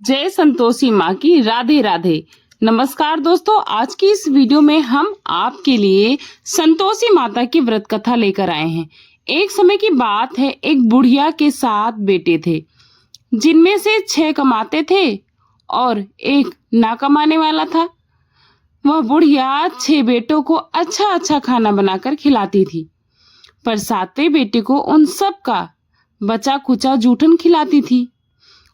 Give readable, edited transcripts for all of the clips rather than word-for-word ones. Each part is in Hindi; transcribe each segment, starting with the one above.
जय संतोषी माँ की राधे राधे। नमस्कार दोस्तों, आज की इस वीडियो में हम आपके लिए संतोषी माता की व्रत कथा लेकर आए हैं। एक समय की बात है, एक बुढ़िया के 7 बेटे थे, जिनमें से 6 कमाते थे और एक ना कमाने वाला था। वह बुढ़िया 6 बेटों को अच्छा अच्छा खाना बनाकर खिलाती थी, पर 7वें बेटे को उन सब का बचा कुचा जूठन खिलाती थी।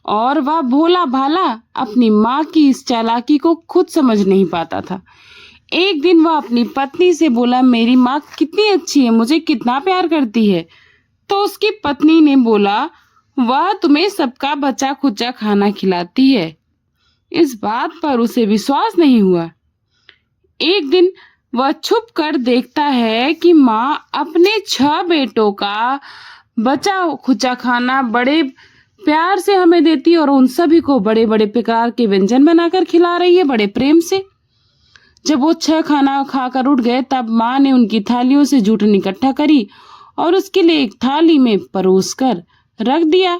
और वह भोला भाला अपनी माँ की इस चालाकी को खुद समझ नहीं पाता था। एक दिन वह अपनी पत्नी से बोला, मेरी माँ कितनी अच्छी है, मुझे कितना प्यार करती है। तो उसकी पत्नी ने बोला, वह तुम्हें सबका बचा खुचा खाना खिलाती है। इस बात पर उसे विश्वास नहीं हुआ। एक दिन वह छुप कर देखता है कि माँ अपने 6 बेटों का बचा खुचा खाना बड़े प्यार से हमें देती और उन सभी को बड़े बड़े प्रकार के व्यंजन बनाकर खिला रही है, बड़े प्रेम से। जब वो 6 खाना खाकर उठ गए, तब माँ ने उनकी थालियों से जूठन इकट्ठा करी और उसके लिए एक थाली में परोस कर रख दिया।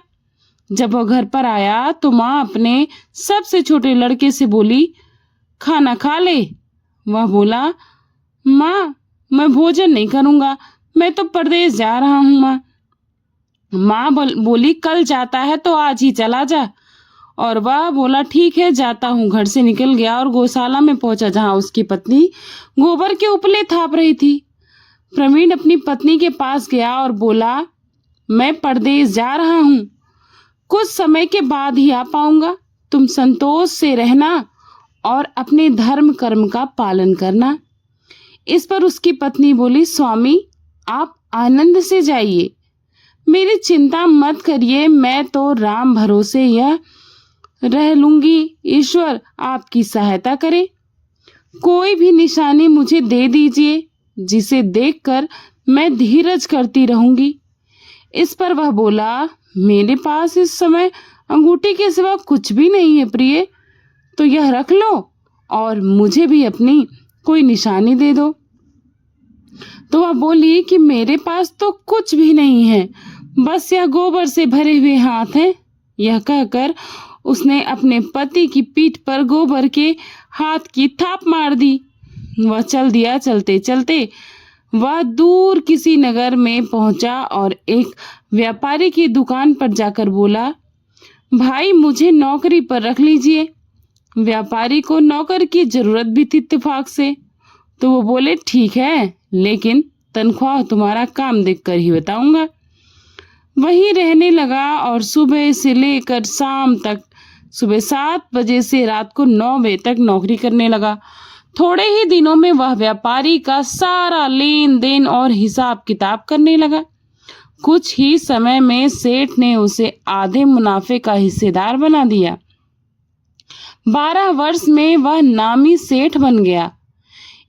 जब वो घर पर आया तो माँ अपने सबसे छोटे लड़के से बोली, खाना खा ले। वह बोला, माँ मैं भोजन नहीं करूंगा, मैं तो परदेश जा रहा हूँ। माँ बोली, कल जाता है तो आज ही चला जा। और वह बोला, ठीक है जाता हूँ। घर से निकल गया और गौशाला में पहुंचा, जहाँ उसकी पत्नी गोबर के उपले थाप रही थी। प्रवीण अपनी पत्नी के पास गया और बोला, मैं परदेश जा रहा हूँ, कुछ समय के बाद ही आ पाऊंगा। तुम संतोष से रहना और अपने धर्म कर्म का पालन करना। इस पर उसकी पत्नी बोली, स्वामी आप आनंद से जाइए, मेरी चिंता मत करिए, मैं तो राम भरोसे यह रह लूंगी। ईश्वर आपकी सहायता करे। कोई भी निशानी मुझे दे दीजिए, जिसे देखकर मैं धीरज करती रहूंगी। इस पर वह बोला, मेरे पास इस समय अंगूठी के सिवा कुछ भी नहीं है प्रिय, तो यह रख लो और मुझे भी अपनी कोई निशानी दे दो। तो वह बोली कि मेरे पास तो कुछ भी नहीं है, बस यह गोबर से भरे हुए हाथ हैं। यह कहकर उसने अपने पति की पीठ पर गोबर के हाथ की थाप मार दी। वह चल दिया। चलते चलते वह दूर किसी नगर में पहुंचा और एक व्यापारी की दुकान पर जाकर बोला, भाई मुझे नौकरी पर रख लीजिए। व्यापारी को नौकर की जरूरत भी थी इत्तेफाक से, तो वो बोले, ठीक है, लेकिन तनख्वाह तुम्हारा काम देखकर ही बताऊंगा। वहीं रहने लगा और सुबह से लेकर शाम तक, सुबह 7 बजे से रात को 9 बजे तक नौकरी करने लगा। थोड़े ही दिनों में वह व्यापारी का सारा लेन देन और हिसाब किताब करने लगा। कुछ ही समय में सेठ ने उसे आधे मुनाफे का हिस्सेदार बना दिया। 12 वर्ष में वह नामी सेठ बन गया।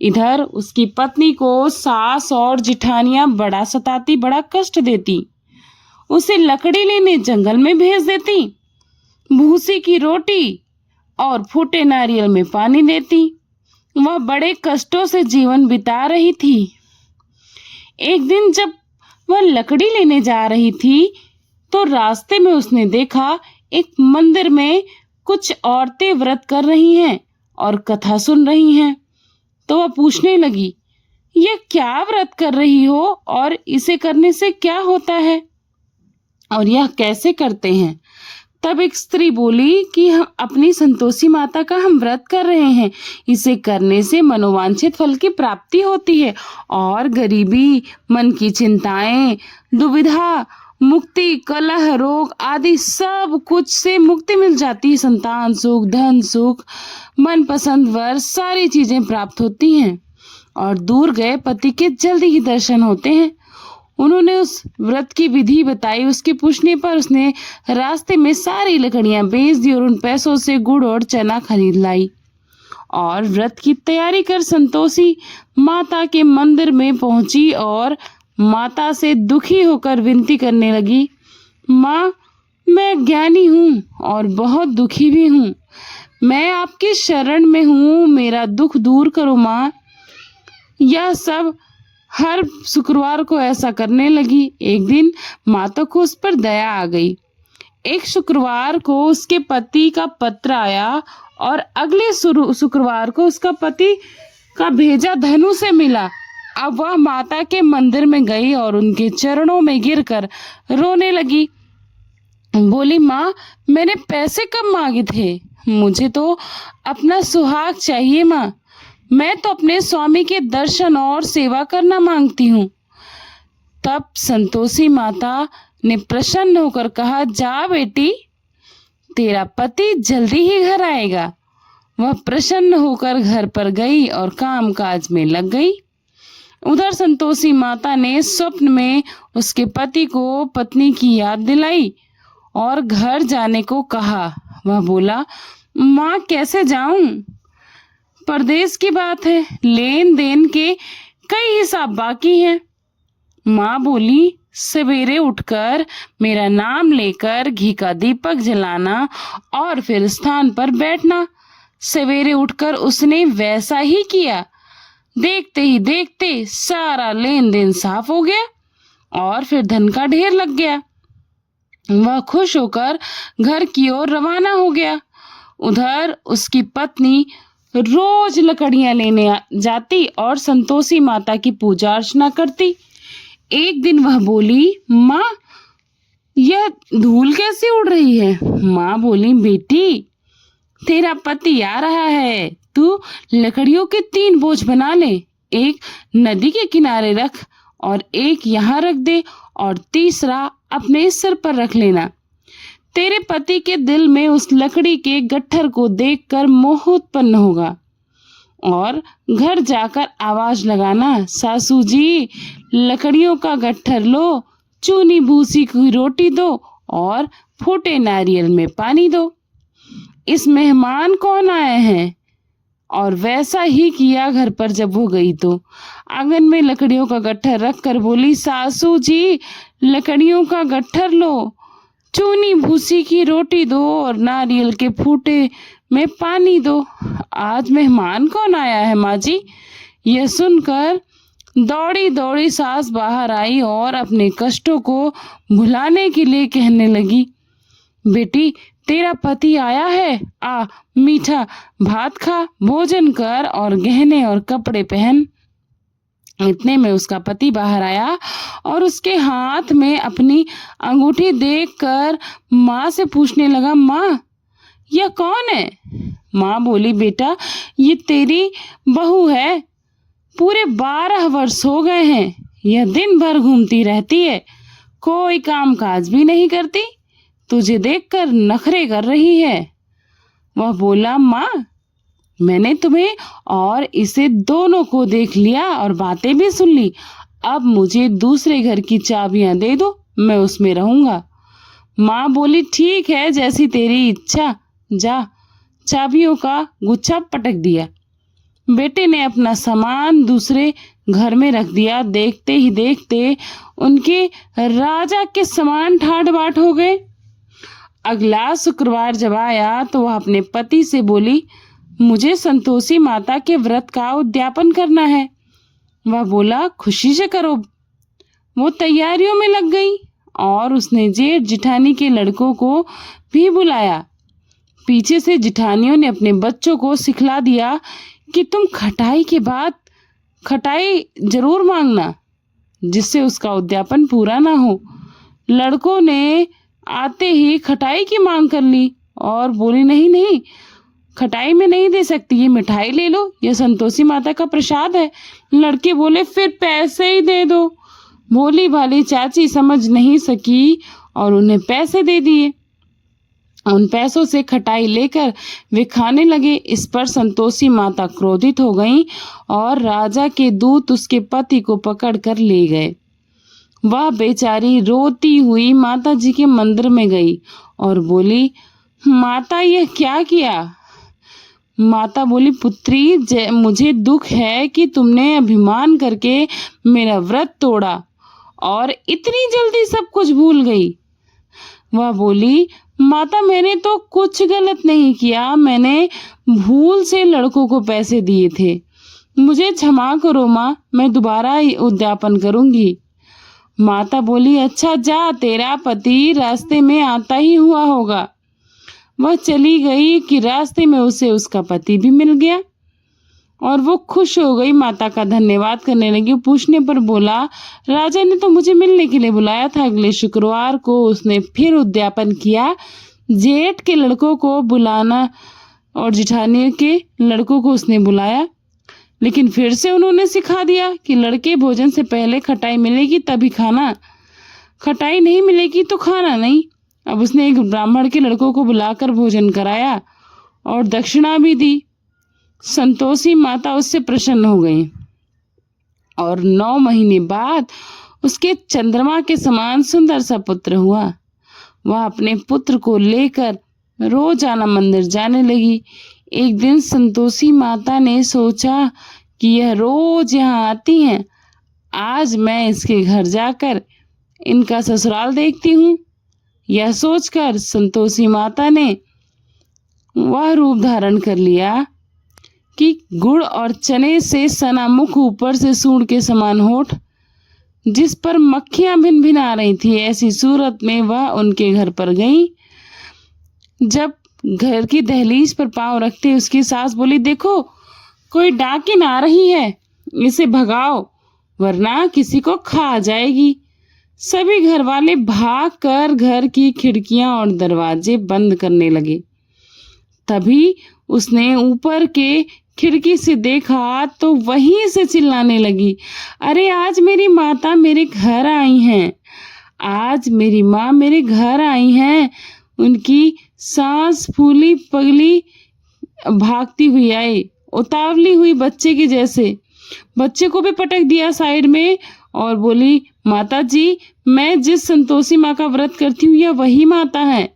इधर उसकी पत्नी को सास और जिठानियां बड़ा सताती, बड़ा कष्ट देती। उसे लकड़ी लेने जंगल में भेज देती, भूसी की रोटी और फूटे नारियल में पानी देती। वह बड़े कष्टों से जीवन बिता रही थी। एक दिन जब वह लकड़ी लेने जा रही थी, तो रास्ते में उसने देखा एक मंदिर में कुछ औरतें व्रत कर रही हैं और कथा सुन रही हैं। तो वह पूछने लगी, ये क्या व्रत कर रही हो और इसे करने से क्या होता है और यह कैसे करते हैं? तब एक स्त्री बोली कि हम अपनी संतोषी माता का हम व्रत कर रहे हैं, इसे करने से मनोवांछित फल की प्राप्ति होती है और गरीबी, मन की चिंताएं, दुविधा, मुक्ति, कलह, रोग आदि सब कुछ से मुक्ति मिल जाती है। संतान सुख, धन सुख, मनपसंद वर, सारी चीजें प्राप्त होती हैं और दूर गए पति के जल्दी ही दर्शन होते हैं। उन्होंने उस व्रत की विधि बताई। उसके पूछने पर उसने रास्ते में सारी लकड़ियां बेच दी और उन पैसों से गुड़ और चना खरीद लाई और व्रत की तैयारी कर संतोषी माता के मंदिर में पहुंची और माता से दुखी होकर विनती करने लगी, माँ मैं ज्ञानी हूँ और बहुत दुखी भी हूँ, मैं आपकी शरण में हूँ, मेरा दुख दूर करो माँ। यह सब हर शुक्रवार को ऐसा करने लगी। एक दिन माता को उस पर दया आ गई। एक शुक्रवार को उसके पति का पत्र आया और अगले शुक्रवार को उसका पति का भेजा धनु से मिला। अब वह माता के मंदिर में गई और उनके चरणों में गिरकर रोने लगी। बोली, माँ, मैंने पैसे कब मांगे थे? मुझे तो अपना सुहाग चाहिए माँ। मैं तो अपने स्वामी के दर्शन और सेवा करना मांगती हूँ। तब संतोषी माता ने प्रसन्न होकर कहा, जा बेटी, तेरा पति जल्दी ही घर आएगा। वह प्रसन्न होकर घर पर गई और काम काज में लग गई। उधर संतोषी माता ने स्वप्न में उसके पति को पत्नी की याद दिलाई और घर जाने को कहा। वह बोला, माँ, कैसे जाऊं? परदेश की बात है, लेन देन के कई हिसाब बाकी हैं। माँ बोली, सवेरे उठकर मेरा नाम लेकर घी का दीपक जलाना और फिर स्थान पर बैठना। सवेरे उठकर उसने वैसा ही किया। देखते ही देखते सारा लेन देन साफ हो गया और फिर धन का ढेर लग गया। वह खुश होकर घर की ओर रवाना हो गया। उधर उसकी पत्नी रोज लकड़ियां लेने जाती और संतोषी माता की पूजा अर्चना करती। एक दिन वह बोली, माँ, यह धूल कैसे उड़ रही है? माँ बोली, बेटी, तेरा पति आ रहा है, तू लकड़ियों के 3 बोझ बना ले। एक नदी के किनारे रख और एक यहाँ रख दे और तीसरा अपने सिर पर रख लेना। तेरे पति के दिल में उस लकड़ी के गट्ठर को देखकर मोह उत्पन्न होगा और घर जाकर आवाज लगाना, सासू जी, लकड़ियों का गट्ठर लो, चूनी भूसी की रोटी दो और फूटे नारियल में पानी दो। इस मेहमान कौन आए हैं? और वैसा ही किया। घर पर जब वो गई तो आंगन में लकड़ियों का गट्ठर रख कर बोली, सासू जी, लकड़ियों का गट्ठर लो, चूनी भूसी की रोटी दो और नारियल के फूटे में पानी दो। आज मेहमान कौन आया है माँ जी? यह सुनकर दौड़ी दौड़ी सास बाहर आई और अपने कष्टों को भुलाने के लिए कहने लगी, बेटी, तेरा पति आया है, आ मीठा भात खा, भोजन कर और गहने और कपड़े पहन। इतने में उसका पति बाहर आया और उसके हाथ में अपनी अंगूठी देखकर माँ से पूछने लगा, माँ, यह कौन है? माँ बोली, बेटा, ये तेरी बहू है। पूरे 12 वर्ष हो गए हैं, यह दिन भर घूमती रहती है, कोई काम काज भी नहीं करती, तुझे देखकर नखरे कर रही है। वह बोला, माँ, मैंने तुम्हें और इसे दोनों को देख लिया और बातें भी सुन ली। अब मुझे दूसरे घर की चाबियां दे दो, मैं उसमें रहूंगा। माँ बोली, ठीक है, जैसी तेरी इच्छा, जा। चाबियों का गुच्छा पटक दिया। बेटे ने अपना सामान दूसरे घर में रख दिया। देखते ही देखते उनके राजा के समान ठाट बाट हो गए। अगला शुक्रवार जब आया तो वह अपने पति से बोली, मुझे संतोषी माता के व्रत का उद्यापन करना है। वह बोला, खुशी से करो। वो तैयारियों में लग गई और उसने जेठ जिठानी के लड़कों को भी बुलाया। पीछे से जिठानियों ने अपने बच्चों को सिखला दिया कि तुम खटाई के बाद खटाई जरूर मांगना, जिससे उसका उद्यापन पूरा ना हो। लड़कों ने आते ही खटाई की मांग कर ली और बोली, नहीं नहीं, खटाई में नहीं दे सकती, ये मिठाई ले लो, यह संतोषी माता का प्रसाद है। लड़के बोले, फिर पैसे ही दे दो। भोली भाली चाची समझ नहीं सकी और उन्हें पैसे दे दिए। उन पैसों से खटाई लेकर वे खाने लगे। इस पर संतोषी माता क्रोधित हो गईं और राजा के दूत उसके पति को पकड़ कर ले गए। वह बेचारी रोती हुई माता जी के मंदिर में गई और बोली, माता, यह क्या किया? माता बोली, पुत्री, मुझे दुख है कि तुमने अभिमान करके मेरा व्रत तोड़ा और इतनी जल्दी सब कुछ भूल गई। वह बोली, माता, मैंने तो कुछ गलत नहीं किया, मैंने भूल से लड़कों को पैसे दिए थे, मुझे क्षमा करो माँ, मैं दोबारा उद्यापन करूंगी। माता बोली, अच्छा जा, तेरा पति रास्ते में आता ही हुआ होगा। वह चली गई कि रास्ते में उसे उसका पति भी मिल गया और वो खुश हो गई, माता का धन्यवाद करने लगी। पूछने पर बोला, राजा ने तो मुझे मिलने के लिए बुलाया था। अगले शुक्रवार को उसने फिर उद्यापन किया। जेठ के लड़कों को बुलाना और जिठानी के लड़कों को उसने बुलाया, लेकिन फिर से उन्होंने सिखा दिया कि लड़के भोजन से पहले खटाई मिलेगी तभी खाना, खटाई नहीं मिलेगी तो खाना नहीं। अब उसने एक ब्राह्मण के लड़कों को बुलाकर भोजन कराया और दक्षिणा भी दी। संतोषी माता उससे प्रसन्न हो गई और 9 महीने बाद उसके चंद्रमा के समान सुंदर सा पुत्र हुआ। वह अपने पुत्र को लेकर रोजाना मंदिर जाने लगी। एक दिन संतोषी माता ने सोचा कि यह रोज यहाँ आती हैं, आज मैं इसके घर जाकर इनका ससुराल देखती हूँ। यह सोचकर संतोषी माता ने वह रूप धारण कर लिया कि गुड़ और चने से सना मुख, ऊपर से सूंड के समान होठ, जिस पर मक्खियां भिन भिन आ रही थी, ऐसी सूरत में वह उनके घर पर गई। जब घर की दहलीज पर पांव रखते उसकी सास बोली, देखो कोई डाकिन आ रही है, इसे भगाओ वरना किसी को खा जाएगी। सभी घर वाले भागकर घर की खिड़कियां और दरवाजे बंद करने लगे। तभी उसने ऊपर के खिड़की से देखा तो वहीं से चिल्लाने लगी, अरे आज मेरी माता मेरे घर आई हैं, आज मेरी माँ मेरे घर आई हैं। उनकी सांस फूली पगली भागती हुई आई, उतावली हुई बच्चे की जैसे। बच्चे को भी पटक दिया साइड में और बोली, माता जी, मैं जिस संतोषी माँ का व्रत करती हूँ यह वही माता है।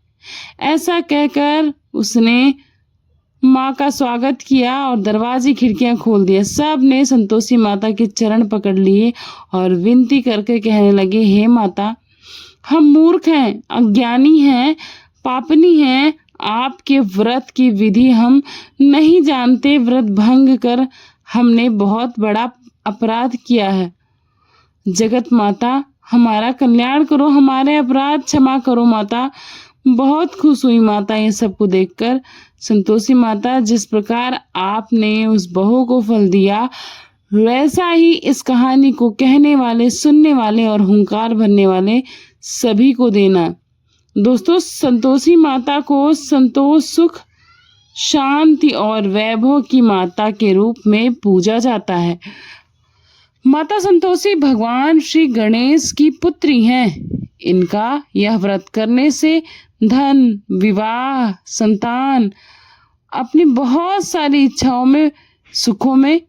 ऐसा कहकर उसने माँ का स्वागत किया और दरवाजे खिड़कियां खोल दिया। सब ने संतोषी माता के चरण पकड़ लिए और विनती करके कहने लगे, हे माता, हम मूर्ख हैं, अज्ञानी हैं, पापनी हैं, आपके व्रत की विधि हम नहीं जानते। व्रत भंग कर हमने बहुत बड़ा अपराध किया है। जगत माता, हमारा कल्याण करो, हमारे अपराध क्षमा करो माता। बहुत खुश हुई माता ये सबको देखकर। संतोषी माता, जिस प्रकार आपने उस बहू को फल दिया, वैसा ही इस कहानी को कहने वाले, सुनने वाले और हुंकार भरने वाले सभी को देना। दोस्तों, संतोषी माता को संतोष, सुख, शांति और वैभव की माता के रूप में पूजा जाता है। माता संतोषी भगवान श्री गणेश की पुत्री हैं। इनका यह व्रत करने से धन, विवाह, संतान, अपनी बहुत सारी इच्छाओं में, सुखों में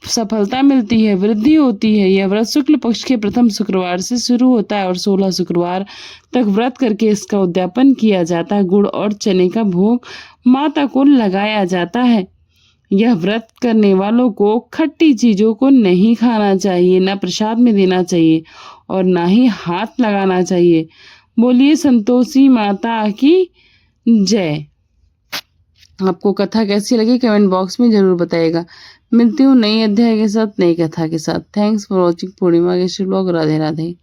सफलता मिलती है, वृद्धि होती है। यह व्रत शुक्ल पक्ष के प्रथम शुक्रवार से शुरू होता है और 16 शुक्रवार तक व्रत करके इसका उद्यापन किया जाता है। गुड़ और चने का भोग माता को लगाया जाता है। यह व्रत करने वालों को खट्टी चीजों को नहीं खाना चाहिए, ना प्रसाद में देना चाहिए और ना ही हाथ लगाना चाहिए। बोलिए संतोषी माता की जय। आपको कथा कैसी लगी कमेंट बॉक्स में जरूर बताइएगा। मिलती हूँ नई अध्याय के साथ, नई कथा के साथ। थैंक्स फॉर वॉचिंग पूर्णिमा के ब्लॉग। राधे राधे।